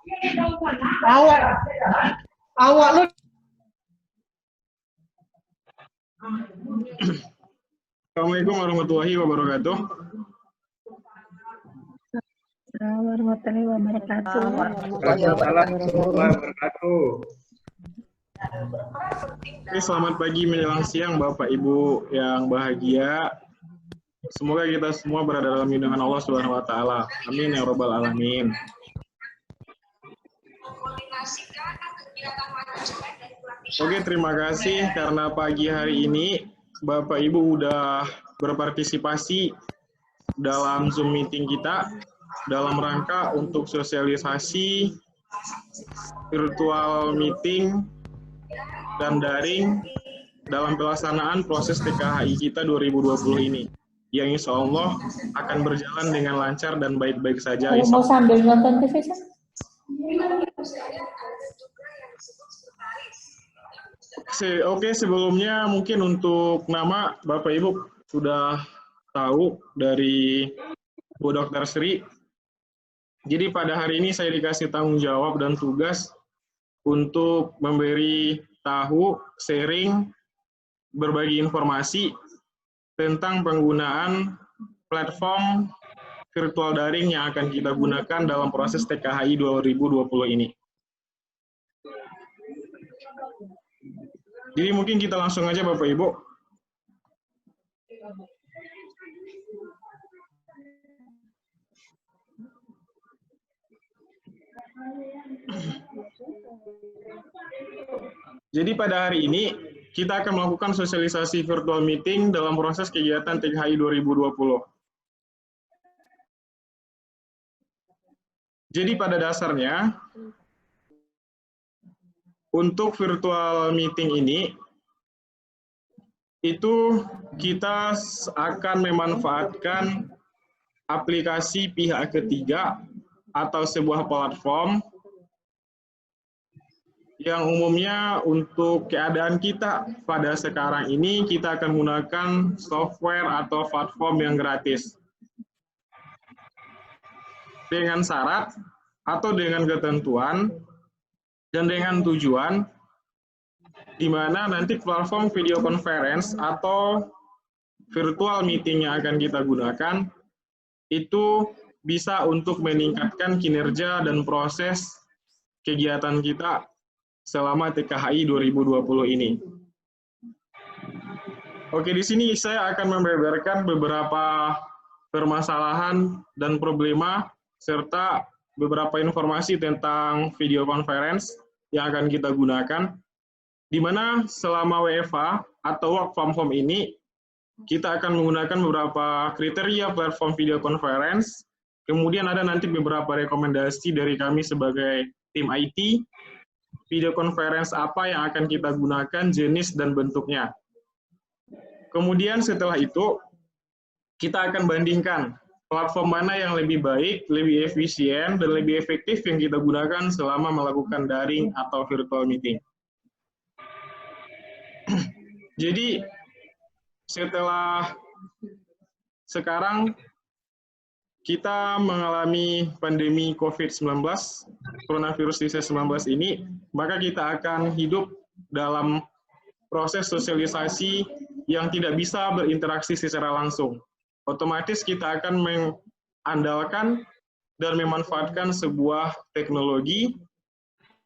Awak, awak lu. Assalamualaikum warahmatullahi wabarakatuh. Warahmatullahi wabarakatuh. Waalaikumsalam warahmatullahi wabarakatuh. Oke, selamat pagi menjelang siang Bapak Ibu yang bahagia. Semoga kita semua berada dalam lindungan Allah Subhanahu wa taala. Amin ya rabbal alamin. Oke, terima kasih karena pagi hari ini Bapak Ibu udah berpartisipasi dalam Zoom meeting kita dalam rangka untuk sosialisasi virtual meeting dan daring dalam pelaksanaan proses TKHI kita 2020 ini, yang insya Allah akan berjalan dengan lancar dan baik-baik saja. Kalau mau sambil nonton TV, Oke, sebelumnya mungkin untuk nama Bapak Ibu sudah tahu dari Bu Dr. Sri. Jadi pada hari ini saya dikasih tanggung jawab dan tugas untuk memberi tahu, sharing, berbagi informasi tentang penggunaan platform virtual daring yang akan kita gunakan dalam proses TKHI 2020 ini. Jadi mungkin kita langsung aja Bapak Ibu. Jadi pada hari ini kita akan melakukan sosialisasi virtual meeting dalam proses kegiatan TKHI 2020. Jadi pada dasarnya untuk virtual meeting ini itu kita akan memanfaatkan aplikasi pihak ketiga atau sebuah platform yang umumnya untuk keadaan kita pada sekarang ini kita akan menggunakan software atau platform yang gratis. Dengan syarat atau dengan ketentuan dan dengan tujuan di mana nanti platform video conference atau virtual meeting yang akan kita gunakan itu bisa untuk meningkatkan kinerja dan proses kegiatan kita selama TKHI 2020 ini. Oke, di sini saya akan membeberkan beberapa permasalahan dan problema serta beberapa informasi tentang video conference yang akan kita gunakan, di mana selama WFH atau work from home ini kita akan menggunakan beberapa kriteria platform video conference. Kemudian ada nanti beberapa rekomendasi dari kami sebagai tim IT, video conference apa yang akan kita gunakan, jenis dan bentuknya. Kemudian setelah itu, kita akan bandingkan platform mana yang lebih baik, lebih efisien, dan lebih efektif yang kita gunakan selama melakukan daring atau virtual meeting. Jadi, setelah sekarang kita mengalami pandemi COVID-19, coronavirus disease 19 ini, maka kita akan hidup dalam proses sosialisasi yang tidak bisa berinteraksi secara langsung. Otomatis kita akan mengandalkan dan memanfaatkan sebuah teknologi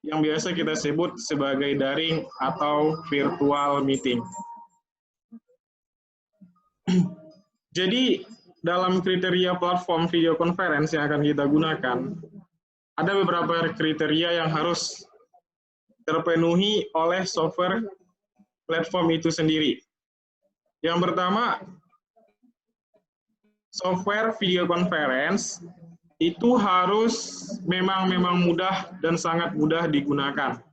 yang biasa kita sebut sebagai daring atau virtual meeting. Jadi, dalam kriteria platform video conference yang akan kita gunakan, ada beberapa kriteria yang harus terpenuhi oleh software platform itu sendiri. Yang pertama, software video conference itu harus memang mudah dan sangat mudah digunakan.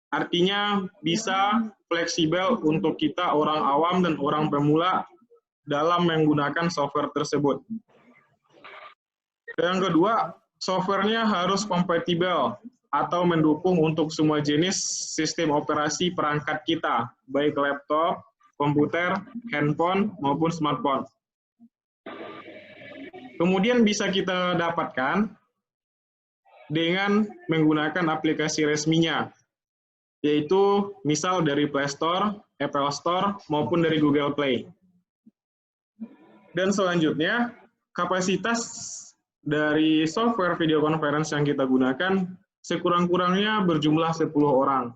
Artinya bisa fleksibel untuk kita orang awam dan orang pemula dalam menggunakan software tersebut. Yang kedua, softwarenya harus kompatibel atau mendukung untuk semua jenis sistem operasi perangkat kita, baik laptop, komputer, handphone, maupun smartphone. Kemudian bisa kita dapatkan dengan menggunakan aplikasi resminya, yaitu misal dari Play Store, Apple Store, maupun dari Google Play. Dan selanjutnya, kapasitas dari software video conference yang kita gunakan sekurang-kurangnya berjumlah 10 orang.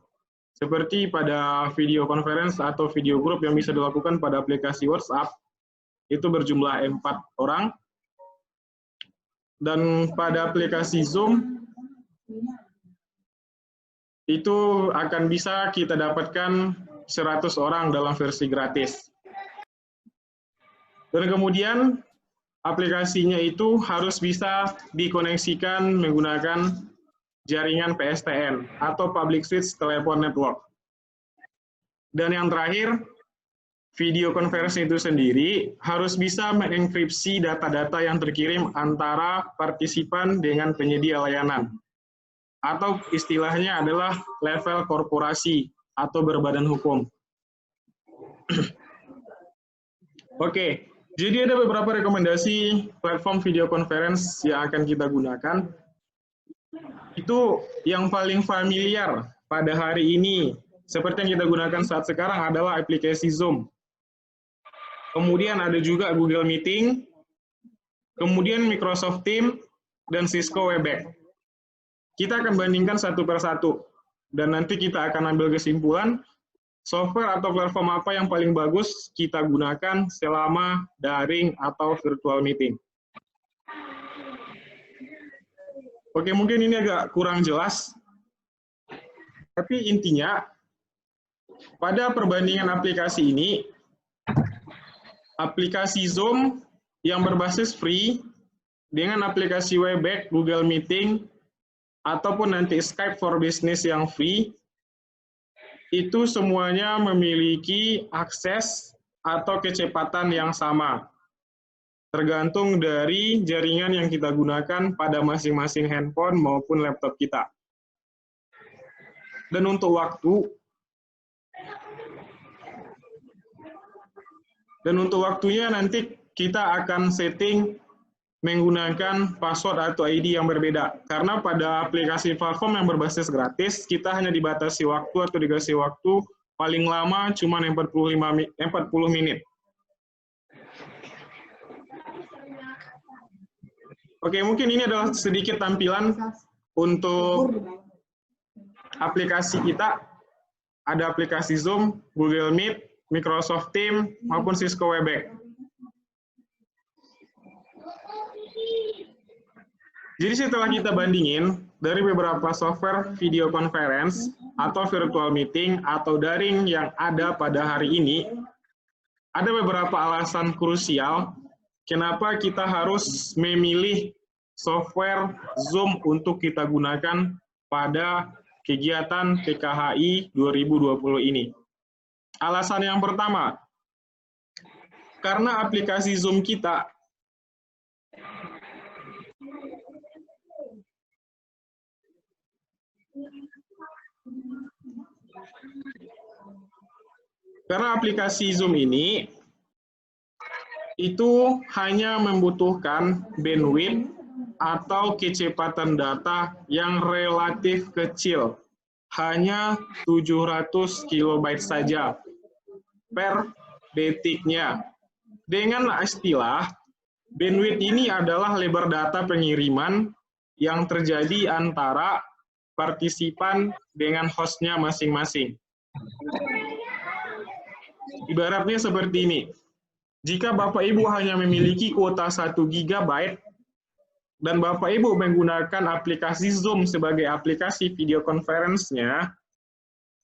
Seperti pada video conference atau video group yang bisa dilakukan pada aplikasi WhatsApp, itu berjumlah 4 orang. Dan pada aplikasi Zoom, itu akan bisa kita dapatkan 100 orang dalam versi gratis. Dan kemudian aplikasinya itu harus bisa dikoneksikan menggunakan jaringan PSTN atau Public Switch Telephone Network. Dan yang terakhir, video conference itu sendiri harus bisa mengenkripsi data-data yang terkirim antara partisipan dengan penyedia layanan. Atau istilahnya adalah level korporasi atau berbadan hukum. Oke, jadi ada beberapa rekomendasi platform video conference yang akan kita gunakan. Itu yang paling familiar pada hari ini, seperti yang kita gunakan saat sekarang adalah aplikasi Zoom. Kemudian ada juga Google Meeting, kemudian Microsoft Teams, dan Cisco Webex. Kita akan bandingkan satu per satu, dan nanti kita akan ambil kesimpulan software atau platform apa yang paling bagus kita gunakan selama daring atau virtual meeting. Oke, mungkin ini agak kurang jelas, tapi intinya pada perbandingan aplikasi ini, aplikasi Zoom yang berbasis free dengan aplikasi Webex, Google Meeting, ataupun nanti Skype for Business yang free, itu semuanya memiliki akses atau kecepatan yang sama. Tergantung dari jaringan yang kita gunakan pada masing-masing handphone maupun laptop kita. Dan untuk waktunya nanti kita akan setting menggunakan password atau ID yang berbeda. Karena pada aplikasi platform yang berbasis gratis, kita hanya dibatasi waktu atau dikasih waktu paling lama cuma 40 menit. Oke, mungkin ini adalah sedikit tampilan untuk aplikasi kita. Ada aplikasi Zoom, Google Meet, Microsoft Teams, maupun Cisco Webex. Jadi setelah kita bandingin dari beberapa software video conference atau virtual meeting atau daring yang ada pada hari ini, ada beberapa alasan krusial kenapa kita harus memilih software Zoom untuk kita gunakan pada kegiatan PKHI 2020 ini. Alasan yang pertama, karena aplikasi Zoom kita ini itu hanya membutuhkan bandwidth atau kecepatan data yang relatif kecil, hanya 700 KB saja per detiknya. Dengan istilah, bandwidth ini adalah lebar data pengiriman yang terjadi antara partisipan dengan hostnya masing-masing. Ibaratnya seperti ini. Jika Bapak Ibu hanya memiliki kuota 1 GB dan Bapak Ibu menggunakan aplikasi Zoom sebagai aplikasi video conference-nya,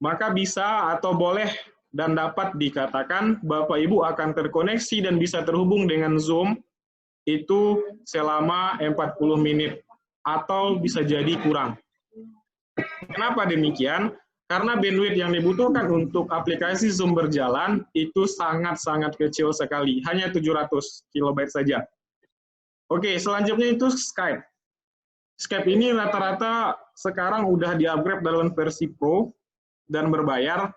maka bisa atau boleh dan dapat dikatakan Bapak Ibu akan terkoneksi dan bisa terhubung dengan Zoom itu selama 40 menit atau bisa jadi kurang. Kenapa demikian? Karena bandwidth yang dibutuhkan untuk aplikasi Zoom berjalan itu sangat-sangat kecil sekali, hanya 700 KB saja. Oke, selanjutnya itu Skype. Skype ini rata-rata sekarang udah di-upgrade dalam versi Pro dan berbayar.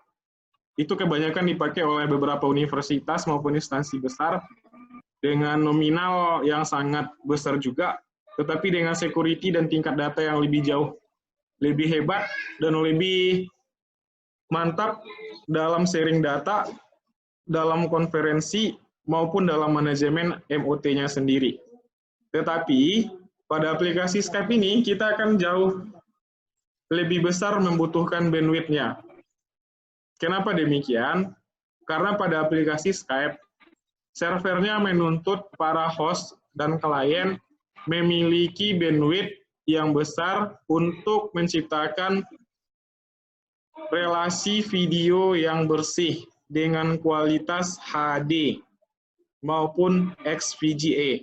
Itu kebanyakan dipakai oleh beberapa universitas maupun instansi besar dengan nominal yang sangat besar juga. tetapi dengan security dan tingkat data yang lebih jauh, lebih hebat, dan lebih mantap dalam sharing data, dalam konferensi, maupun dalam manajemen MOT-nya sendiri. Tetapi, pada aplikasi Skype ini, kita akan jauh lebih besar membutuhkan bandwidth-nya. Kenapa demikian? Karena pada aplikasi Skype, servernya menuntut para host dan klien memiliki bandwidth yang besar untuk menciptakan relasi video yang bersih dengan kualitas HD maupun XVGA.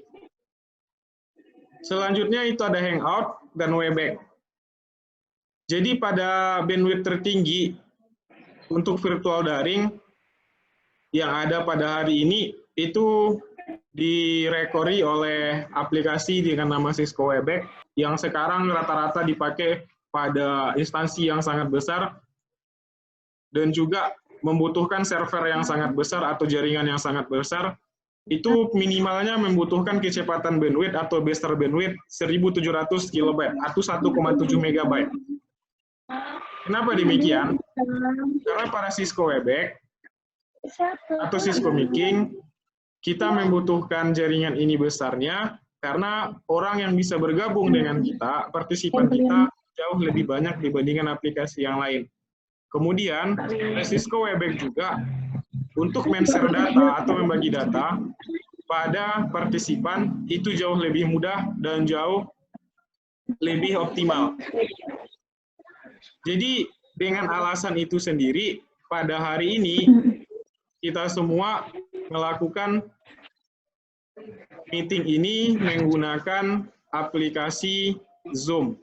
Selanjutnya itu ada Hangout dan Webex. Jadi pada bandwidth tertinggi untuk virtual daring yang ada pada hari ini itu direkori oleh aplikasi dengan nama Cisco Webex yang sekarang rata-rata dipakai pada instansi yang sangat besar dan juga membutuhkan server yang sangat besar atau jaringan yang sangat besar. Itu minimalnya membutuhkan kecepatan bandwidth atau booster bandwidth 1700 KB atau 1,7 MB. Kenapa demikian? Karena pada Cisco Webex atau Cisco Meeting, kita membutuhkan jaringan ini besarnya karena orang yang bisa bergabung dengan kita, partisipan kita jauh lebih banyak dibandingkan aplikasi yang lain. Kemudian, Cisco Webex juga untuk men-share data atau membagi data pada partisipan itu jauh lebih mudah dan jauh lebih optimal. Jadi, dengan alasan itu sendiri, pada hari ini kita semua melakukan meeting ini menggunakan aplikasi Zoom.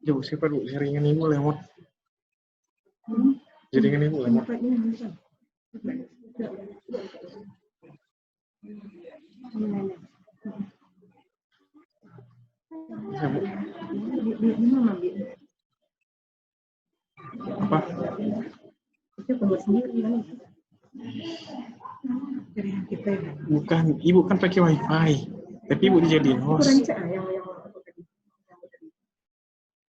Jauh siapa dulu jaringan ibu lewat. Jaringan ibu lewat. Bisa, Bu. Apa? Bukan, ibu kan pakai WiFi, tapi ibu dijadiin host.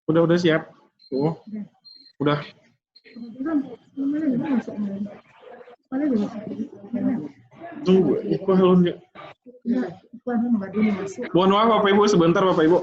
Udah siap. Oh, udah. Tunggu, ibu belum. Mohon maaf Bapak Ibu, sebentar Bapak Ibu.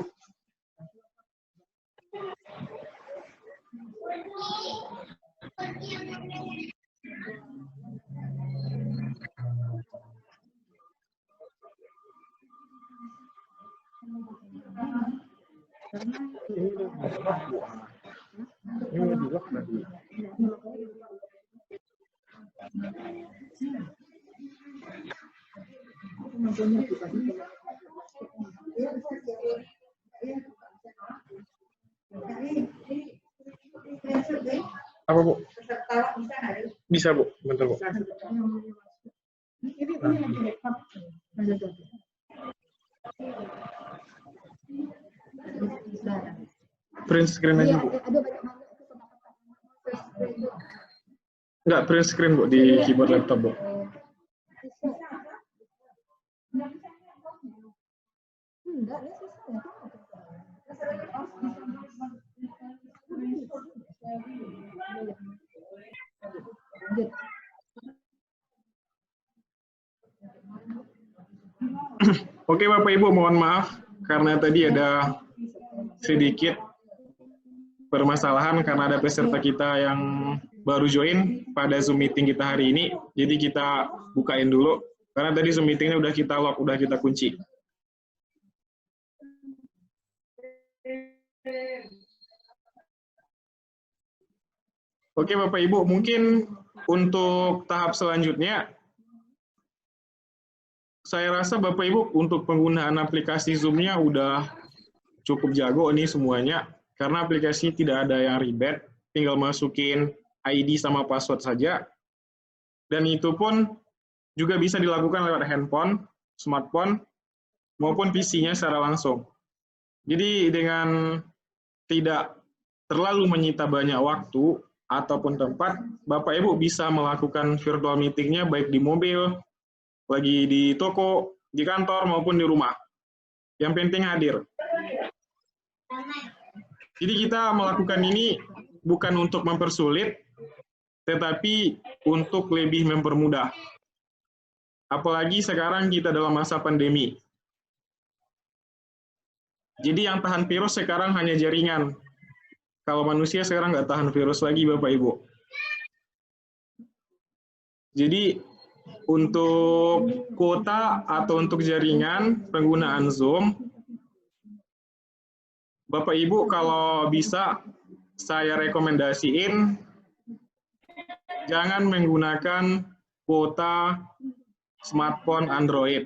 Apa Bu? Bisa Bu, bentar Bu. Print screen aja Bu. Enggak, print screen Bu di keyboard laptop Bu. Oke Bapak Ibu, mohon maaf karena tadi ada sedikit permasalahan karena ada peserta kita yang baru join pada Zoom meeting kita hari ini. Jadi kita bukain dulu karena tadi Zoom meetingnya udah kita lock, udah kita kunci. Oke Bapak Ibu, mungkin untuk tahap selanjutnya, saya rasa Bapak Ibu untuk penggunaan aplikasi Zoom-nya udah cukup jago nih semuanya, karena aplikasi tidak ada yang ribet, tinggal masukin ID sama password saja, dan itu pun juga bisa dilakukan lewat handphone, smartphone, maupun PC-nya secara langsung. Jadi dengan tidak terlalu menyita banyak waktu ataupun tempat, Bapak Ibu bisa melakukan virtual meeting-nya baik di mobil, lagi di toko, di kantor, maupun di rumah. Yang penting hadir. Jadi kita melakukan ini bukan untuk mempersulit, tetapi untuk lebih mempermudah. Apalagi sekarang kita dalam masa pandemi. Jadi yang tahan virus sekarang hanya jaringan. Kalau manusia sekarang nggak tahan virus lagi, Bapak Ibu. Jadi untuk kuota atau untuk jaringan penggunaan Zoom, Bapak Ibu kalau bisa saya rekomendasiin jangan menggunakan kuota smartphone Android.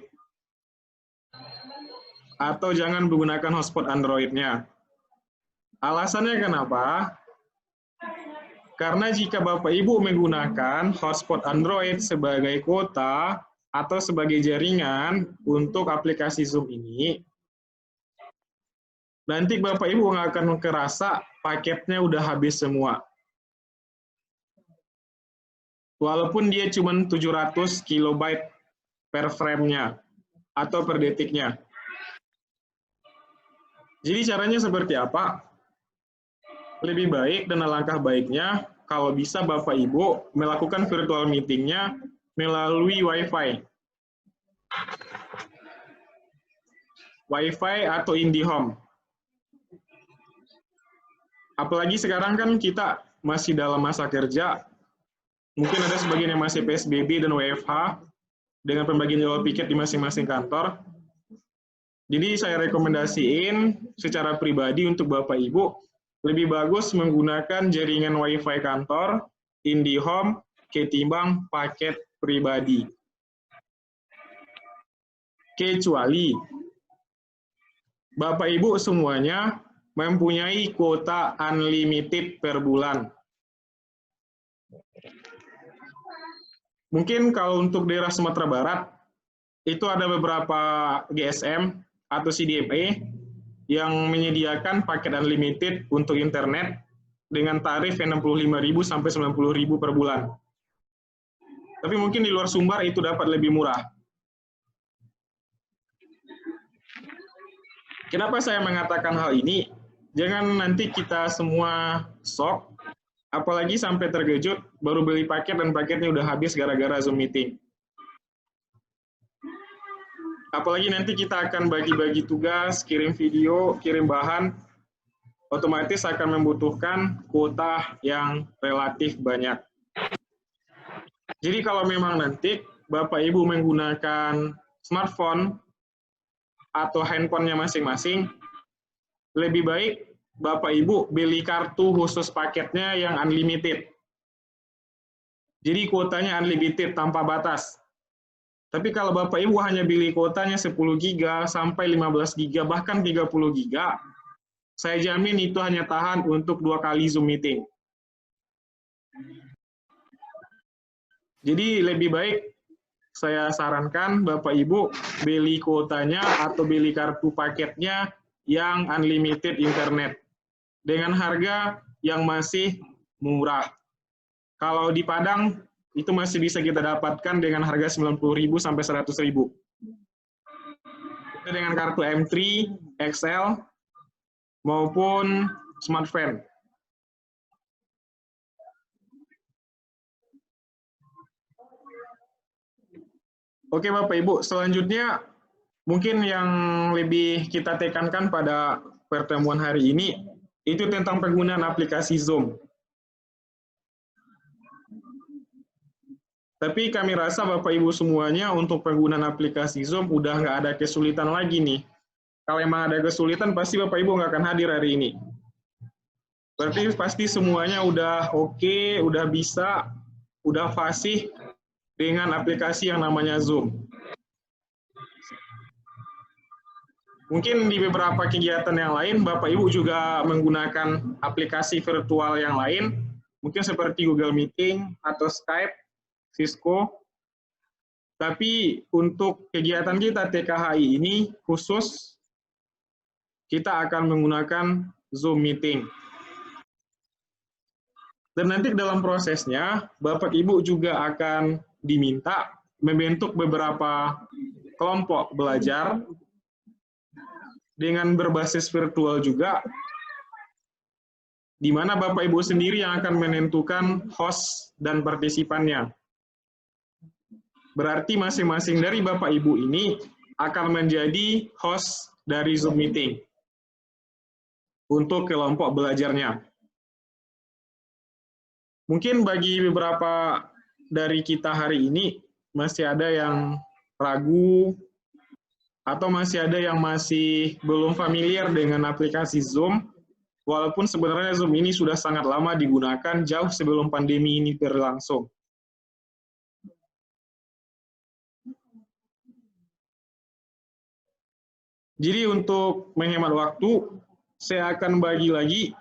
Atau jangan menggunakan hotspot Android-nya. Alasannya kenapa? Karena jika Bapak Ibu menggunakan hotspot Android sebagai kuota atau sebagai jaringan untuk aplikasi Zoom ini, nanti Bapak Ibu nggak akan kerasa paketnya udah habis semua. Walaupun dia cuma 700 KB per frame-nya atau per detiknya. Jadi caranya seperti apa? Lebih baik dan alangkah baiknya kalau bisa Bapak Ibu melakukan virtual meeting-nya melalui Wi-Fi. Wi-Fi atau IndiHome. Apalagi sekarang kan kita masih dalam masa kerja, mungkin ada sebagian yang masih PSBB dan WFH, dengan pembagian jadwal piket di masing-masing kantor. Jadi saya rekomendasiin secara pribadi untuk Bapak Ibu, lebih bagus menggunakan jaringan Wi-Fi kantor, IndiHome, ketimbang paket pribadi. Kecuali Bapak Ibu semuanya mempunyai kuota unlimited per bulan. Mungkin kalau untuk daerah Sumatera Barat, itu ada beberapa GSM atau CDMA yang menyediakan paket unlimited untuk internet dengan tarif 65.000 sampai 90.000 per bulan. Tapi mungkin di luar Sumbar itu dapat lebih murah. Kenapa saya mengatakan hal ini? Jangan nanti kita semua shock, apalagi sampai terkejut baru beli paket dan paketnya udah habis gara-gara Zoom meeting. Apalagi nanti kita akan bagi-bagi tugas, kirim video, kirim bahan, otomatis akan membutuhkan kuota yang relatif banyak. Jadi kalau memang nanti Bapak Ibu menggunakan smartphone atau handphonenya masing-masing, lebih baik Bapak Ibu beli kartu khusus paketnya yang unlimited. Jadi kuotanya unlimited tanpa batas. Tapi kalau Bapak Ibu hanya beli kuotanya 10 GB sampai 15 GB bahkan 30 GB, saya jamin itu hanya tahan untuk 2 kali Zoom meeting. Jadi lebih baik saya sarankan Bapak Ibu beli kuotanya atau beli kartu paketnya yang unlimited internet dengan harga yang masih murah. Kalau di Padang itu masih bisa kita dapatkan dengan harga 90.000 sampai 100.000. Itu dengan kartu M3, XL, maupun smartphone. Oke Bapak Ibu, selanjutnya mungkin yang lebih kita tekankan pada pertemuan hari ini, itu tentang penggunaan aplikasi Zoom. Tapi kami rasa Bapak Ibu semuanya untuk penggunaan aplikasi Zoom udah nggak ada kesulitan lagi nih. Kalau emang ada kesulitan, pasti Bapak Ibu nggak akan hadir hari ini. Berarti pasti semuanya udah oke, udah bisa, udah fasih dengan aplikasi yang namanya Zoom. Mungkin di beberapa kegiatan yang lain, Bapak Ibu juga menggunakan aplikasi virtual yang lain, mungkin seperti Google Meeting atau Skype, Cisco. Tapi untuk kegiatan kita TKHI ini khusus, kita akan menggunakan Zoom Meeting. Dan nanti dalam prosesnya, Bapak Ibu juga akan diminta membentuk beberapa kelompok belajar dengan berbasis virtual juga, di mana Bapak Ibu sendiri yang akan menentukan host dan partisipannya. Berarti masing-masing dari Bapak Ibu ini akan menjadi host dari Zoom Meeting untuk kelompok belajarnya. Mungkin bagi beberapa dari kita hari ini masih ada yang ragu atau masih ada yang masih belum familiar dengan aplikasi Zoom, walaupun sebenarnya Zoom ini sudah sangat lama digunakan jauh sebelum pandemi ini berlangsung. Jadi untuk menghemat waktu, saya akan bagi lagi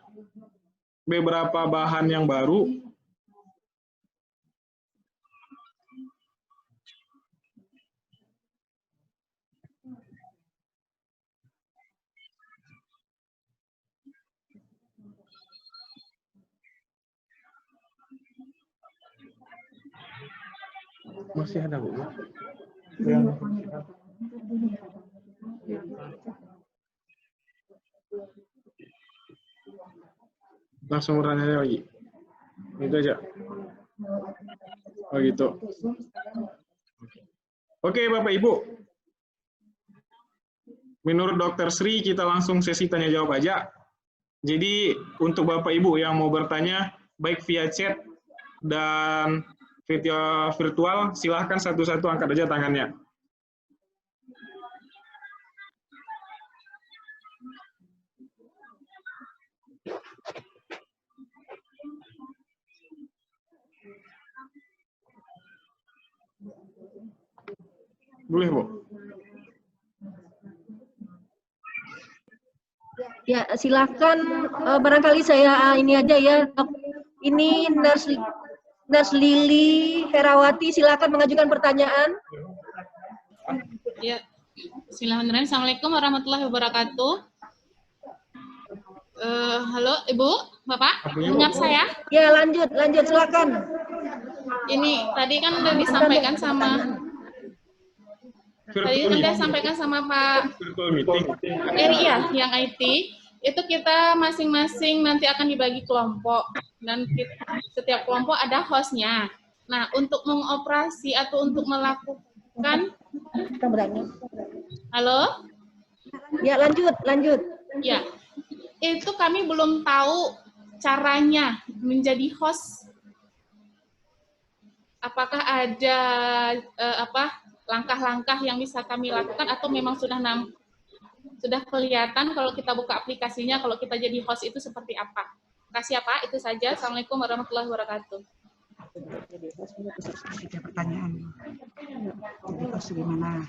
beberapa bahan yang baru. Masih ada, Bu? Langsung bertanya lagi. Itu aja. Oh gitu. Oke, Bapak Ibu. Menurut Dr. Sri, kita langsung sesi tanya jawab aja. Jadi untuk Bapak Ibu yang mau bertanya, baik via chat dan video virtual, silahkan satu-satu angkat aja tangannya. Boleh, Bu? Ya, silakan. Barangkali saya ini aja ya. Ini Nurse Lili Herawati, silakan mengajukan pertanyaan. Ya, bismillahirrahmanirrahim. Assalamualaikum warahmatullahi wabarakatuh. Halo, Ibu, Bapak, mendengar saya? Ya, lanjut, silakan. Ini tadi kan udah disampaikan sama Pak Eri ya, yang IT. Itu kita masing-masing nanti akan dibagi kelompok dan setiap kelompok ada hostnya. Nah, untuk mengoperasi atau untuk melakukan, halo? Ya, lanjut. Ya, itu kami belum tahu caranya menjadi host. Apakah ada langkah-langkah yang bisa kami lakukan atau memang sudah kelihatan kalau kita buka aplikasinya, kalau kita jadi host itu seperti apa? Terima kasih ya Pak, itu saja. Assalamualaikum warahmatullahi wabarakatuh. Jadi host bisa 3 pertanyaan. Jadi host gimana?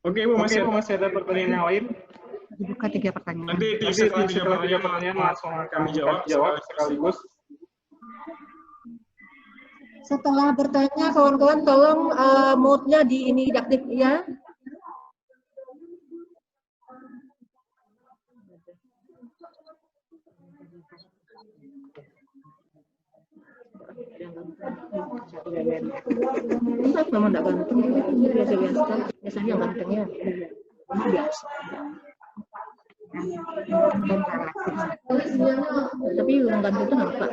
Oke, Bu, masih ada pertanyaan yang lain? Dibuka 3 pertanyaan. Nanti setelah 3 pertanyaan langsung kami jawab sekaligus. Setelah bertanya, kawan-kawan tolong mode-nya di ini aktif ya. Enggak, memang enggak ganteng. Biasa-biasa. Biasanya gantengnya. Biasa. Tapi yang ganteng itu nampak.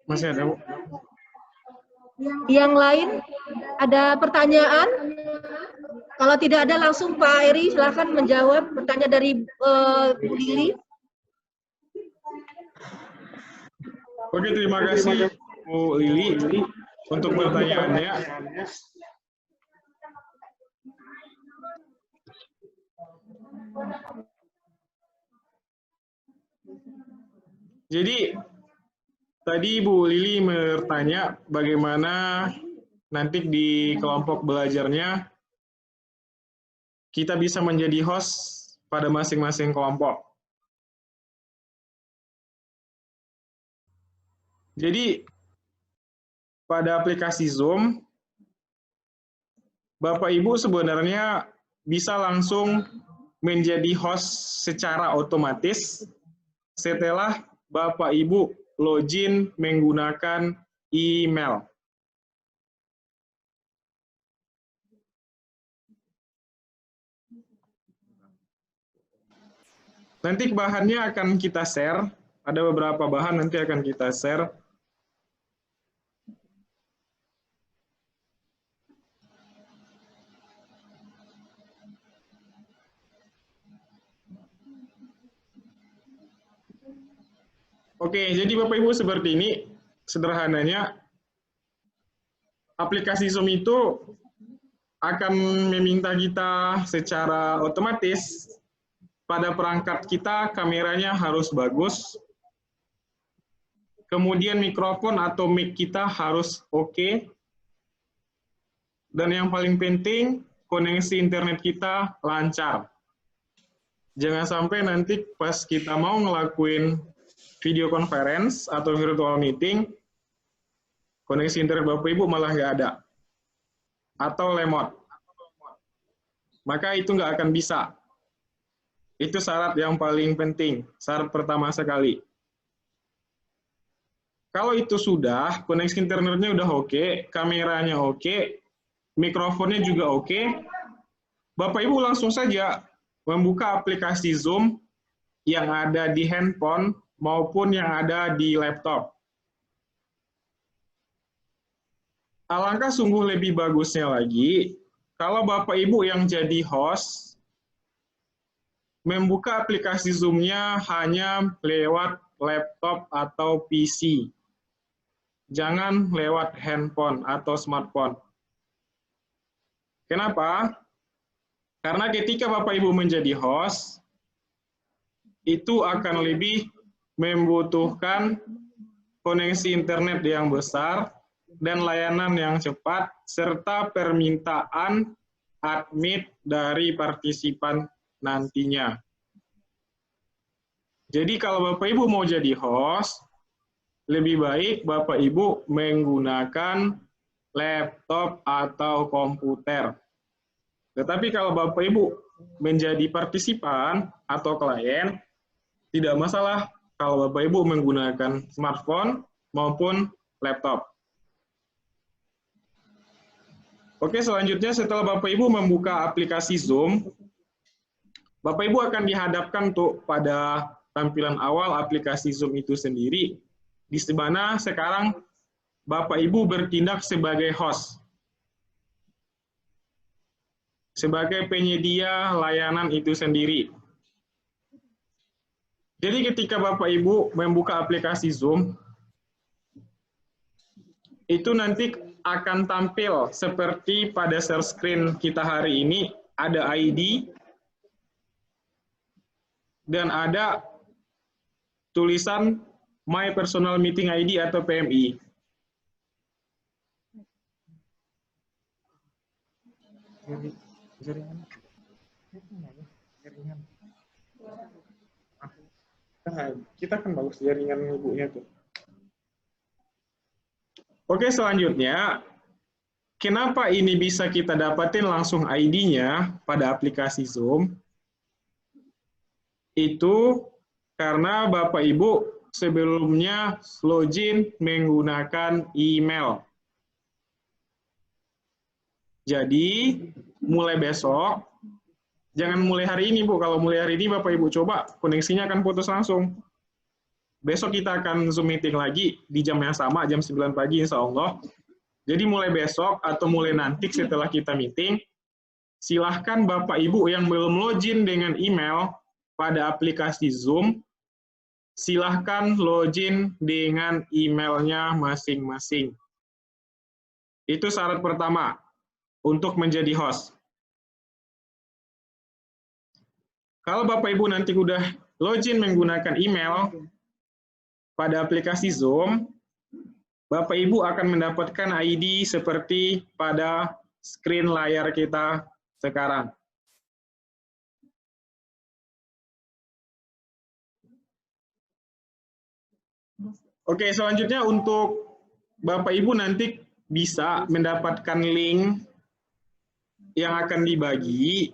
Masih ada, Bu? Yang lain ada pertanyaan? Kalau tidak ada langsung Pak Eri silakan menjawab pertanyaan dari Bu Lili. Oke, terima kasih Bu Lili. Untuk pertanyaannya, jadi tadi Bu Lili bertanya bagaimana nanti di kelompok belajarnya kita bisa menjadi host pada masing-masing kelompok. Jadi pada aplikasi Zoom, Bapak Ibu sebenarnya bisa langsung menjadi host secara otomatis setelah Bapak Ibu login menggunakan email. Nanti bahannya akan kita share, ada beberapa bahan nanti akan kita share. Oke, jadi Bapak Ibu seperti ini, sederhananya, aplikasi Zoom itu akan meminta kita secara otomatis, pada perangkat kita kameranya harus bagus, kemudian mikrofon atau mic kita harus oke, dan yang paling penting, koneksi internet kita lancar. Jangan sampai nanti pas kita mau ngelakuin video conference atau virtual meeting, koneksi internet Bapak Ibu malah nggak ada, atau lemot. Maka itu nggak akan bisa. Itu syarat yang paling penting, syarat pertama sekali. Kalau itu sudah, koneksi internetnya udah oke, kameranya oke, mikrofonnya juga oke, Bapak Ibu langsung saja membuka aplikasi Zoom yang ada di handphone maupun yang ada di laptop. Alangkah sungguh lebih bagusnya lagi, kalau Bapak Ibu yang jadi host, membuka aplikasi Zoom-nya hanya lewat laptop atau PC. Jangan lewat handphone atau smartphone. Kenapa? Karena ketika Bapak Ibu menjadi host, itu akan lebih membutuhkan koneksi internet yang besar dan layanan yang cepat, serta permintaan admit dari partisipan nantinya. Jadi kalau Bapak Ibu mau jadi host, lebih baik Bapak Ibu menggunakan laptop atau komputer. Tetapi kalau Bapak Ibu menjadi partisipan atau klien, tidak masalah kalau Bapak Ibu menggunakan smartphone maupun laptop. Oke, selanjutnya setelah Bapak Ibu membuka aplikasi Zoom, Bapak Ibu akan dihadapkan tuh pada tampilan awal aplikasi Zoom itu sendiri, di mana sekarang Bapak Ibu bertindak sebagai host, sebagai penyedia layanan itu sendiri. Jadi ketika Bapak Ibu membuka aplikasi Zoom, itu nanti akan tampil seperti pada share screen kita hari ini, ada ID, dan ada tulisan My Personal Meeting ID atau PMI. Kita kan bagus jaringan ibunya tuh. Oke, selanjutnya, kenapa ini bisa kita dapatin langsung ID-nya pada aplikasi Zoom? Itu karena Bapak Ibu sebelumnya login menggunakan email. Jadi, mulai besok, jangan mulai hari ini, Bu. Kalau mulai hari ini Bapak Ibu coba, koneksinya akan putus langsung. Besok kita akan Zoom meeting lagi di jam yang sama, jam 9 pagi insya Allah. Jadi mulai besok atau mulai nanti setelah kita meeting, silahkan Bapak Ibu yang belum login dengan email pada aplikasi Zoom, silahkan login dengan emailnya masing-masing. Itu syarat pertama untuk menjadi host. Kalau Bapak Ibu nanti udah login menggunakan email pada aplikasi Zoom, Bapak Ibu akan mendapatkan ID seperti pada screen layar kita sekarang. Oke, selanjutnya untuk Bapak Ibu nanti bisa mendapatkan link yang akan dibagi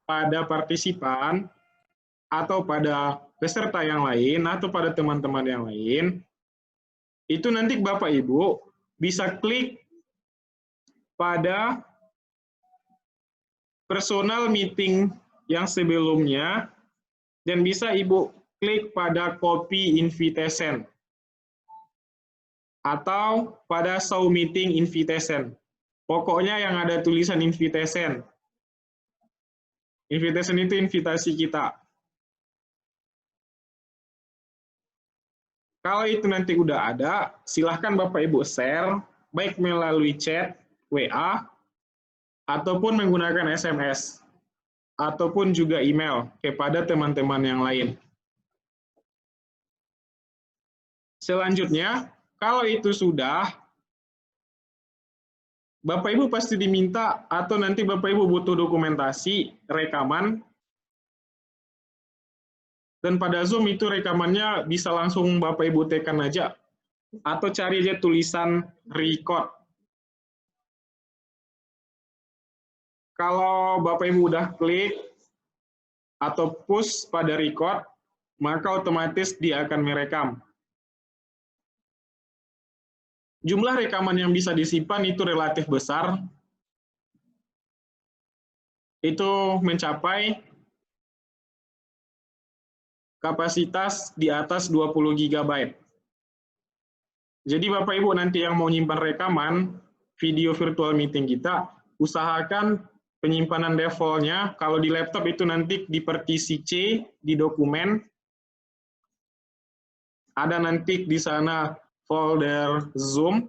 pada partisipan atau pada peserta yang lain atau pada teman-teman yang lain. Itu nanti Bapak Ibu bisa klik pada personal meeting yang sebelumnya dan bisa Ibu klik pada copy invitation atau pada show meeting invitation. Pokoknya yang ada tulisan invitation. Invitation itu invitasi kita. Kalau itu nanti udah ada, silahkan Bapak Ibu share, baik melalui chat, WA, ataupun menggunakan SMS, ataupun juga email kepada teman-teman yang lain. Selanjutnya, kalau itu sudah, Bapak Ibu pasti diminta atau nanti Bapak Ibu butuh dokumentasi, rekaman, dan pada Zoom itu rekamannya bisa langsung Bapak Ibu tekan aja, atau cari aja tulisan record. Kalau Bapak Ibu udah klik atau push pada record, maka otomatis dia akan merekam. Jumlah rekaman yang bisa disimpan itu relatif besar. Itu mencapai kapasitas di atas 20 GB. Jadi Bapak Ibu nanti yang mau nyimpan rekaman video virtual meeting kita, usahakan penyimpanan defaultnya, kalau di laptop itu nanti di partisi C, di dokumen, ada nanti di sana folder Zoom.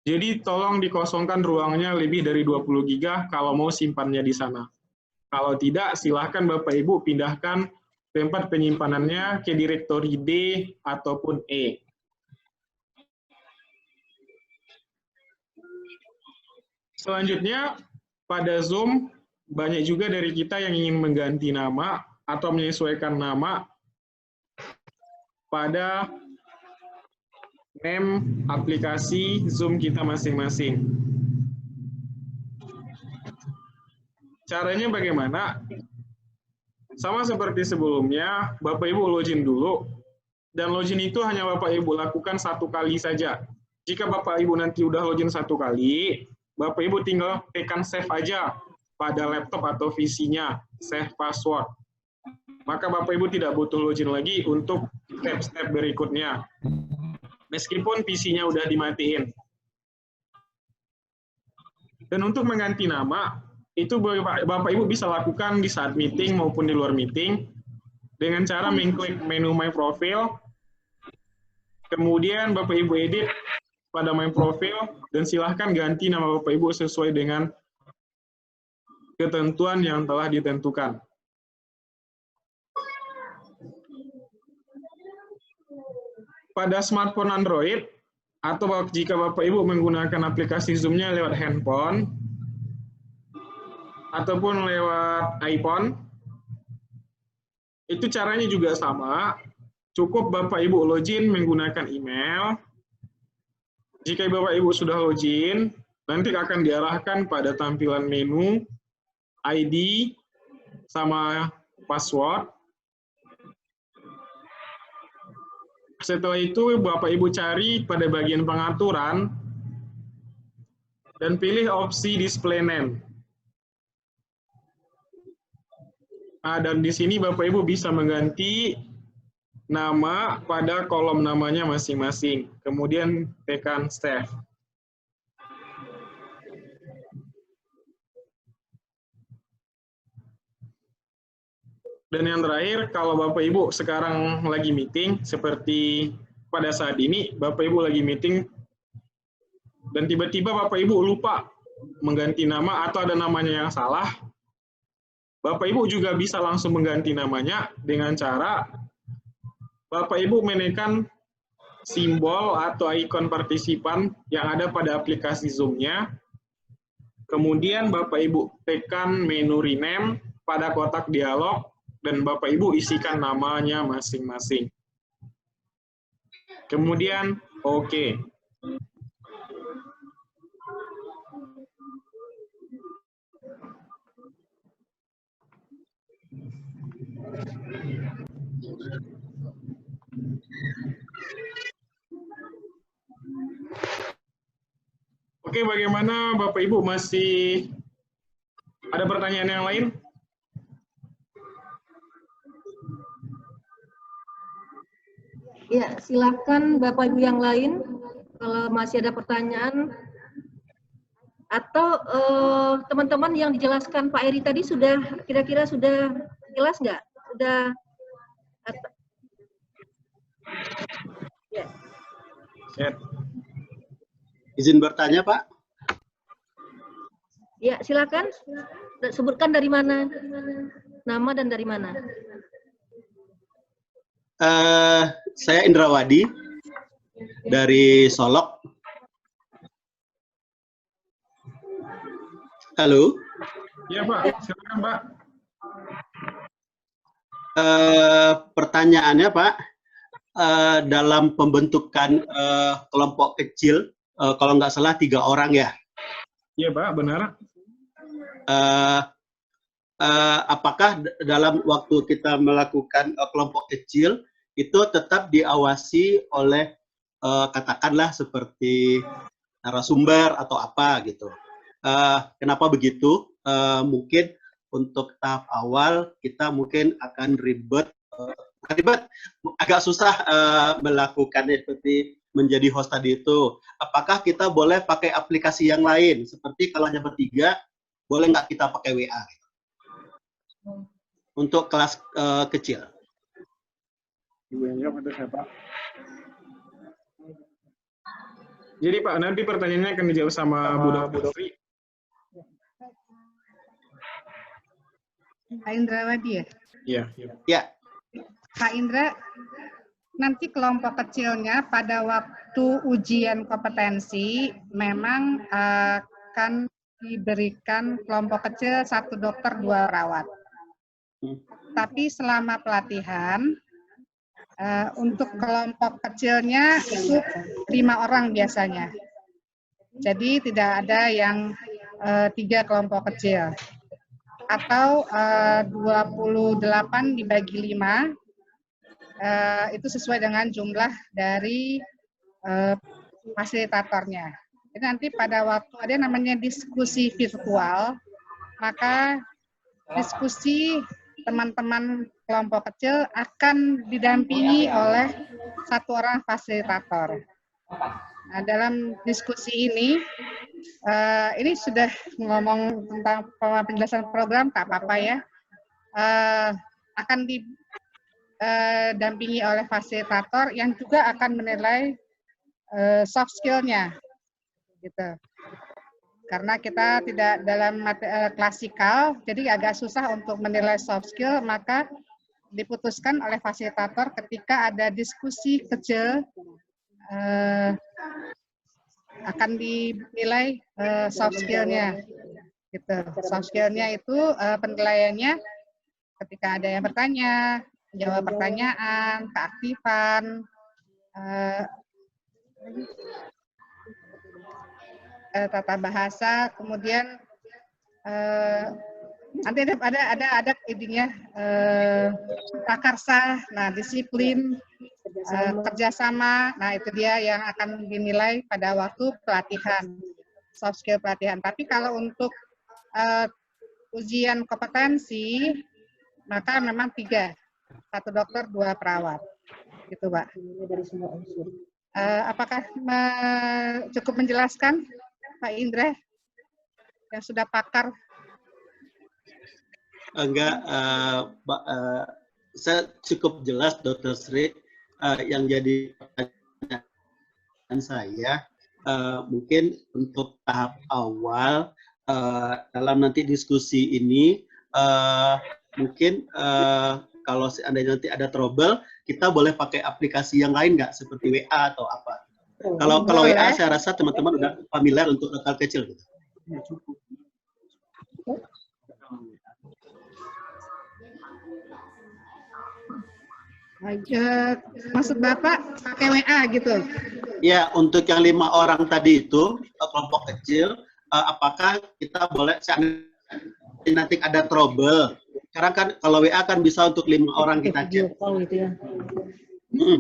Jadi tolong dikosongkan ruangnya lebih dari 20 GB kalau mau simpannya di sana. Kalau tidak, silahkan Bapak Ibu pindahkan tempat penyimpanannya ke direktori D ataupun E. Selanjutnya, pada Zoom, banyak juga dari kita yang ingin mengganti nama atau menyesuaikan nama pada name aplikasi Zoom kita masing-masing. Caranya bagaimana? Sama seperti sebelumnya, Bapak Ibu login dulu, dan login itu hanya Bapak Ibu lakukan satu kali saja. Jika Bapak Ibu nanti udah login satu kali, Bapak Ibu tinggal tekan save aja pada laptop atau PC-nya, save password. Maka Bapak Ibu tidak butuh login lagi untuk step-step berikutnya. Meskipun PC-nya udah dimatiin. Dan untuk mengganti nama, itu Bapak Ibu bisa lakukan di saat meeting maupun di luar meeting dengan cara mengklik menu My Profile, kemudian Bapak Ibu edit pada My Profile, dan silahkan ganti nama Bapak Ibu sesuai dengan ketentuan yang telah ditentukan. Pada smartphone Android, atau jika Bapak Ibu menggunakan aplikasi Zoom-nya lewat handphone, ataupun lewat iPhone, itu caranya juga sama. Cukup Bapak Ibu login menggunakan email. Jika Bapak Ibu sudah login, nanti akan diarahkan pada tampilan menu, ID, sama password. Setelah itu Bapak Ibu cari pada bagian pengaturan, dan pilih opsi display name. Nah, dan di sini Bapak Ibu bisa mengganti nama pada kolom namanya masing-masing. Kemudian tekan save. Dan yang terakhir, kalau Bapak Ibu sekarang lagi meeting, seperti pada saat ini, Bapak Ibu lagi meeting dan tiba-tiba Bapak Ibu lupa mengganti nama atau ada namanya yang salah, Bapak Ibu juga bisa langsung mengganti namanya dengan cara Bapak Ibu menekan simbol atau ikon partisipan yang ada pada aplikasi Zoom-nya. Kemudian Bapak Ibu tekan menu rename pada kotak dialog dan Bapak Ibu isikan namanya masing-masing. Kemudian oke. Oke, bagaimana Bapak Ibu, masih ada pertanyaan yang lain? Ya, silakan Bapak Ibu yang lain kalau masih ada pertanyaan atau teman-teman yang dijelaskan Pak Eri tadi sudah kira-kira sudah jelas nggak? Sudah? Ya. Izin bertanya, Pak? Ya, silakan. Sebutkan dari mana, nama dan dari mana. Saya Indrawadi dari Solok. Halo. Iya Pak, silakan Pak. Pertanyaannya Pak, dalam pembentukan kelompok kecil, kalau nggak salah 3 orang ya? Iya Pak, benar. Apakah dalam waktu kita melakukan kelompok kecil, itu tetap diawasi oleh katakanlah seperti narasumber atau apa gitu? Kenapa begitu? Mungkin untuk tahap awal kita mungkin akan ribet, agak susah melakukannya seperti menjadi host tadi itu. Apakah kita boleh pakai aplikasi yang lain? Seperti kalau hanya bertiga, boleh nggak kita pakai WA? Untuk kelas kecil. Jadi Pak, nanti pertanyaannya akan dijawab sama Bu Dovri. Pak Indrawadi ya? Iya. Ya. Pak Indra, nanti kelompok kecilnya pada waktu ujian kompetensi memang akan diberikan kelompok kecil 1 dokter 2 perawat. Tapi selama pelatihan, untuk kelompok kecilnya itu 5 orang biasanya. Jadi tidak ada yang 3 kelompok kecil. Atau 28 dibagi 5, itu sesuai dengan jumlah dari fasilitatornya. Jadi nanti pada waktu ada namanya diskusi virtual, maka diskusi teman-teman kelompok kecil akan didampingi oleh 1 orang fasilitator. Nah, dalam diskusi ini sudah ngomong tentang penjelasan program, tak apa-apa ya. Akan didampingi oleh fasilitator yang juga akan menilai soft skill-nya, gitu. Karena kita tidak dalam klasikal, jadi agak susah untuk menilai soft skill, maka diputuskan oleh fasilitator ketika ada diskusi kecil akan dinilai soft skill-nya. Gitu. Soft skill-nya itu penilaiannya ketika ada yang bertanya, jawab pertanyaan, keaktifan, tata bahasa, kemudian nanti ada idenya prakarsa, nah disiplin, kerjasama, nah itu dia yang akan dinilai pada waktu pelatihan, soft skill pelatihan. Tapi kalau untuk ujian kompetensi, maka memang 3, 1 dokter 2 perawat, gitu Pak. Apakah cukup menjelaskan Pak Indra yang sudah pakar? Enggak, saya cukup jelas Dr. Sri. Yang jadi pertanyaan saya, mungkin untuk tahap awal dalam nanti diskusi ini mungkin kalau seandainya nanti ada trouble, kita boleh pakai aplikasi yang lain nggak seperti WA atau apa? Kalau WA saya rasa teman-teman udah familiar untuk lokal kecil gitu. Maksud Bapak pakai WA gitu? Ya, untuk yang 5 orang tadi itu kelompok kecil, apakah kita boleh nanti ada trouble? Karena kan kalau WA kan bisa untuk 5 orang kita chat. Gitu ya.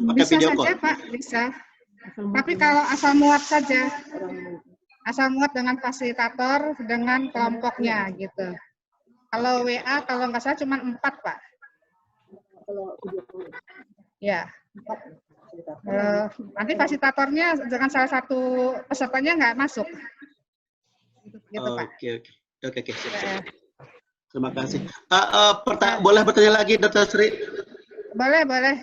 Pakai Bisa video saja call. Pak, bisa. Tapi kalau asal muat saja, asal muat dengan fasilitator, dengan kelompoknya gitu. Kalau WA, kalau nggak salah cuma 4 Pak. Ya. Nanti fasilitatornya dengan salah satu pesertanya nggak masuk. Gitu Pak. Oke. Siap. Terima kasih. Boleh bertanya lagi, Dr. Sri? Boleh.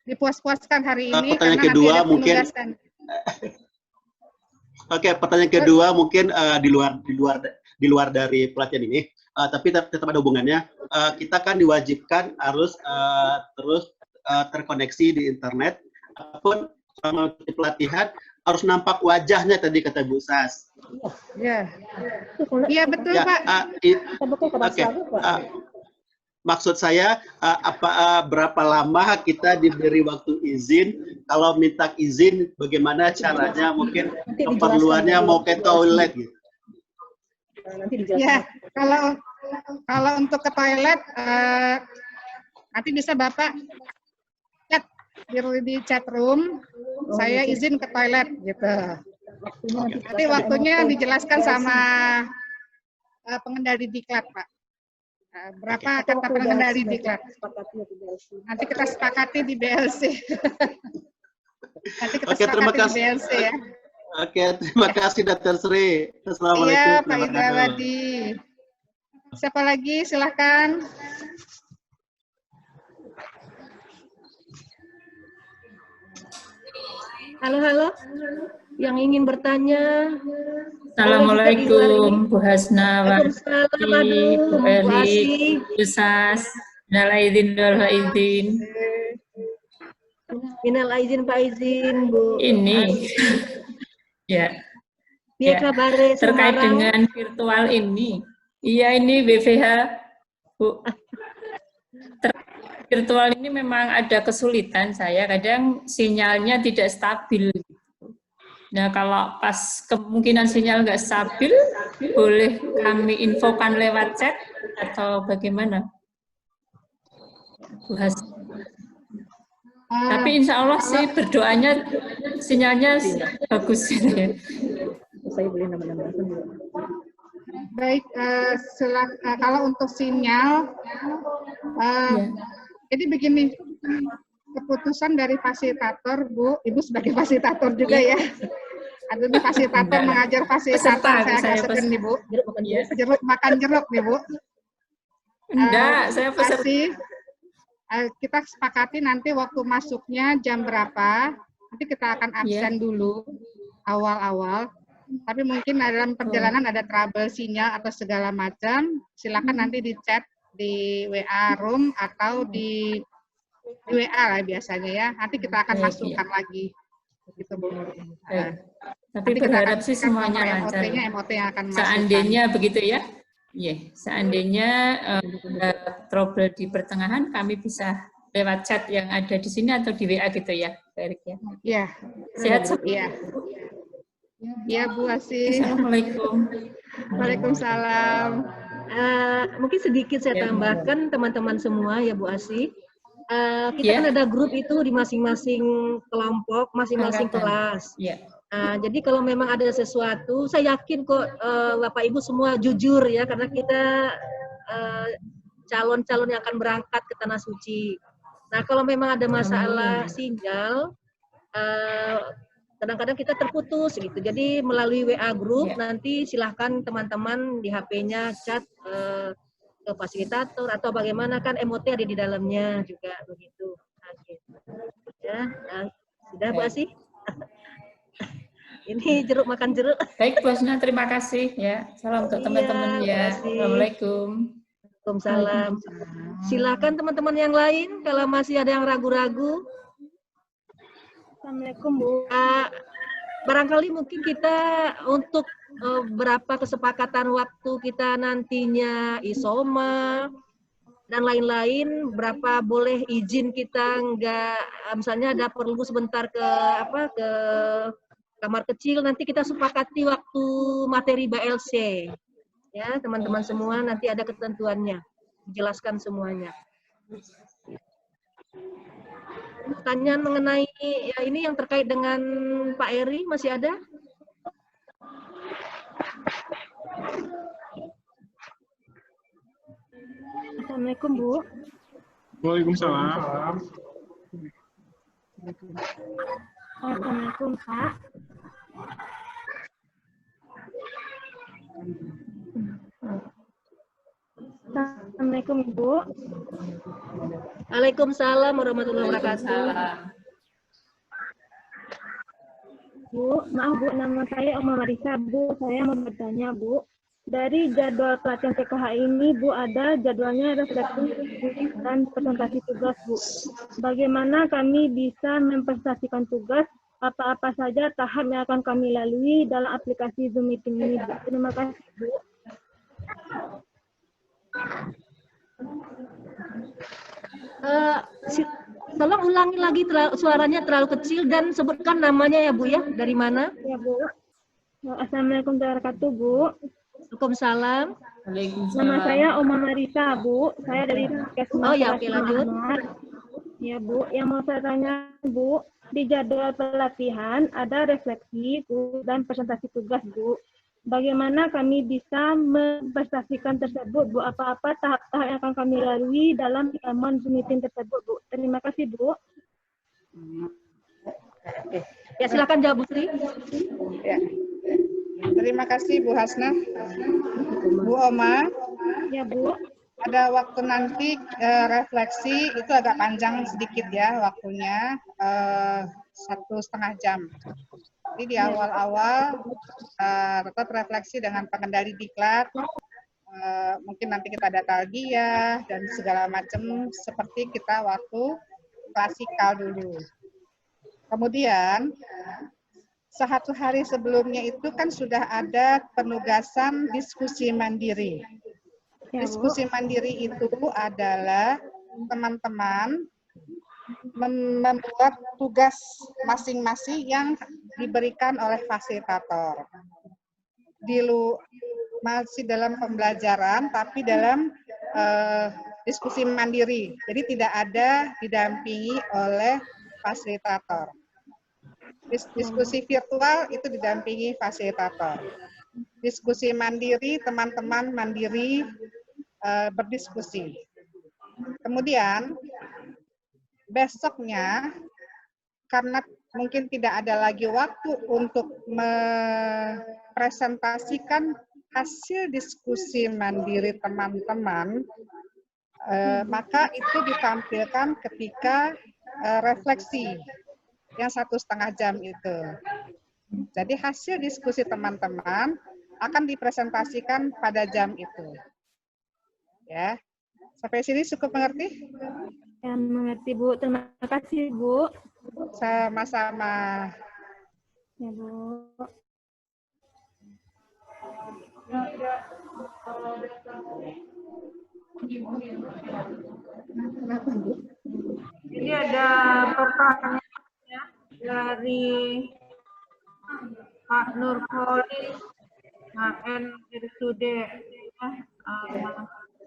Dipuas-puaskan hari ini pertanyaan karena kedua nanti ada mungkin. penugasan. Oke, pertanyaan kedua mungkin di luar dari pelatihan ini, tapi tetap ada hubungannya. Kita kan diwajibkan harus terus terkoneksi di internet, ataupun selama pelatihan harus nampak wajahnya tadi kata Bu Sas. Iya betul Ya, Pak. Oke. Maksud saya berapa lama kita diberi waktu izin? Kalau minta izin, bagaimana caranya? Mungkin keperluannya mau ke toilet gitu. Ya, kalau untuk ke toilet nanti bisa Bapak chat di chat room. Saya izin ke toilet gitu. Nanti waktunya dijelaskan sama pengendali diklat Pak. Berapa kata pengendali diklat? Nanti kita sepakati di BLC. Nanti kita terima sepakati di kasih. BLC ya. Oke, terima kasih Dr. Sri. Assalamualaikum. Iya Pak Indrawadi. Siapa lagi? Silahkan. Halo. Yang ingin bertanya. Assalamualaikum Bu Hasna, Waalaikumsalam. Bu Eli, Asih. Bu Sas, minal aidin wal faizin. Minal aizin Pak izin Bu. Ini ya. Dia kabare Terkait Semarang. dengan virtual ini. Iya, ini BVH Bu. Virtual ini memang ada kesulitan saya, kadang sinyalnya tidak stabil. Nah, kalau pas kemungkinan sinyal nggak stabil, boleh kami infokan lewat chat atau bagaimana? Tapi insya Allah sih berdoanya sinyalnya bagus. Baik, kalau untuk sinyal, jadi begini, keputusan dari fasilitator, Bu, Ibu sebagai fasilitator juga ya. Ada nih fasilitator mengajar fasilitator, saya agak segen nih Bu. Makan jeruk nih Bu. Enggak, saya peserta. Kita sepakati nanti waktu masuknya jam berapa, nanti kita akan absen dulu awal-awal. Tapi mungkin dalam perjalanan ada trouble sinyal atau segala macam, silakan nanti di chat di WA room atau di WA lah biasanya ya. Nanti kita akan masukkan lagi. Gitu, Bu. Tapi berharap sih semuanya lancar. MOT yang akan masukkan. Seandainya begitu ya. Seandainya trouble di pertengahan, kami bisa lewat chat yang ada di sini atau di WA gitu ya, Pak Erik ya. Iya. Sehat. Iya. Iya Bu Asih. Assalamualaikum. Waalaikumsalam. Mungkin sedikit saya tambahkan teman-teman semua ya Bu Asih. Kita kan ada grup itu di masing-masing kelompok, masing-masing kelas. Jadi kalau memang ada sesuatu, saya yakin kok Bapak Ibu semua jujur ya, karena kita calon-calon yang akan berangkat ke Tanah Suci. Nah kalau memang ada masalah sinyal, kadang-kadang kita terputus gitu. Jadi melalui WA group nanti silahkan teman-teman di HP-nya chat ke fasilitator atau bagaimana, kan MOT ada di dalamnya juga begitu. Ya, sudah Bu Asih? Ini jeruk makan jeruk. Baik, Bu Hasna, terima kasih ya. Salam untuk teman-teman ya. Assalamualaikum. Waalaikumsalam. Silakan teman-teman yang lain kalau masih ada yang ragu-ragu. Assalamualaikum, Bu. Barangkali mungkin kita untuk berapa kesepakatan waktu kita nantinya isoma dan lain-lain, berapa boleh izin kita nggak, misalnya ada perlu sebentar ke kamar kecil, nanti kita sepakati waktu materi BLC. Ya, teman-teman semua nanti ada ketentuannya, dijelaskan semuanya. Pertanyaan mengenai ya ini yang terkait dengan Pak Eri masih ada? Assalamualaikum, Bu. Waalaikumsalam. Assalamualaikum, Pak. Assalamualaikum, Bu. Waalaikumsalam warahmatullahi wabarakatuh. Bu, maaf Bu, nama saya Oma Marisa, Bu. Saya mau bertanya, Bu. Dari jadwal pelatihan PKH ini, Bu, ada jadwalnya refleksi dan presentasi tugas, Bu. Bagaimana kami bisa mempresentasikan tugas, apa-apa saja tahap yang akan kami lalui dalam aplikasi Zoom Meeting ini, Bu. Terima kasih, Bu. Tolong ulangi lagi, suaranya terlalu kecil dan sebutkan namanya ya Bu ya, dari mana? Ya Bu. Assalamualaikum warahmatullahi wabarakatuh, Bu. Waalaikumsalam. Nama saya Oma Marisa, Bu. Saya dari Puskesmas. Oh ya, oke, lanjut. Ya Bu, yang mau saya tanya Bu, di jadwal pelatihan ada refleksi Bu, dan presentasi tugas Bu. Bagaimana kami bisa mempresentasikan tersebut, Bu? Apa-apa tahap-tahap yang akan kami lalui dalam rekaman Zoom meeting tersebut, Bu? Terima kasih, Bu. Ya, silakan jawab, Bu Sri. Ya. Terima kasih, Bu Hasna. Bu Oma. Ya, Bu. Ada waktu nanti refleksi, itu agak panjang sedikit ya waktunya, 1,5 jam. Jadi di awal-awal tetap refleksi dengan pengendali diklat, mungkin nanti kita ada talbiyah dan segala macam seperti kita waktu klasikal dulu. Kemudian 1 hari sebelumnya itu kan sudah ada penugasan diskusi mandiri. Diskusi mandiri itu adalah teman-teman membuat tugas masing-masing yang diberikan oleh fasilitator. Masih dalam pembelajaran, tapi dalam diskusi mandiri. Jadi tidak ada didampingi oleh fasilitator. Diskusi virtual itu didampingi fasilitator. Diskusi mandiri, teman-teman mandiri berdiskusi. Kemudian besoknya, karena mungkin tidak ada lagi waktu untuk mempresentasikan hasil diskusi mandiri teman-teman, maka itu ditampilkan ketika refleksi yang 1,5 jam itu. Jadi hasil diskusi teman-teman akan dipresentasikan pada jam itu. Ya, sampai sini cukup mengerti? Ya, mengerti, Bu. Terima kasih, Bu. Sama-sama. Ya, Bu. Ini ada pertanyaan ya, dari Pak Nurholis, HN RSUD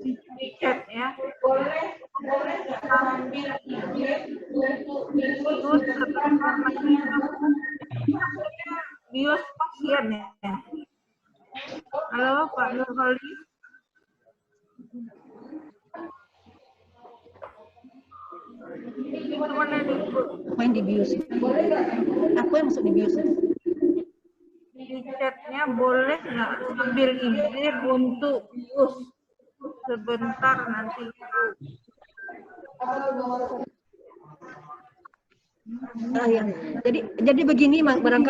di chat ya. Boleh ambil izin untuk ikut bios pasien ya. Halo Pak Nurholis. Apa yang dibius? Apa yang masuk dibius? Di chatnya boleh nggak ambil izin untuk bius sebentar nanti. Ya. Jadi begini barangkali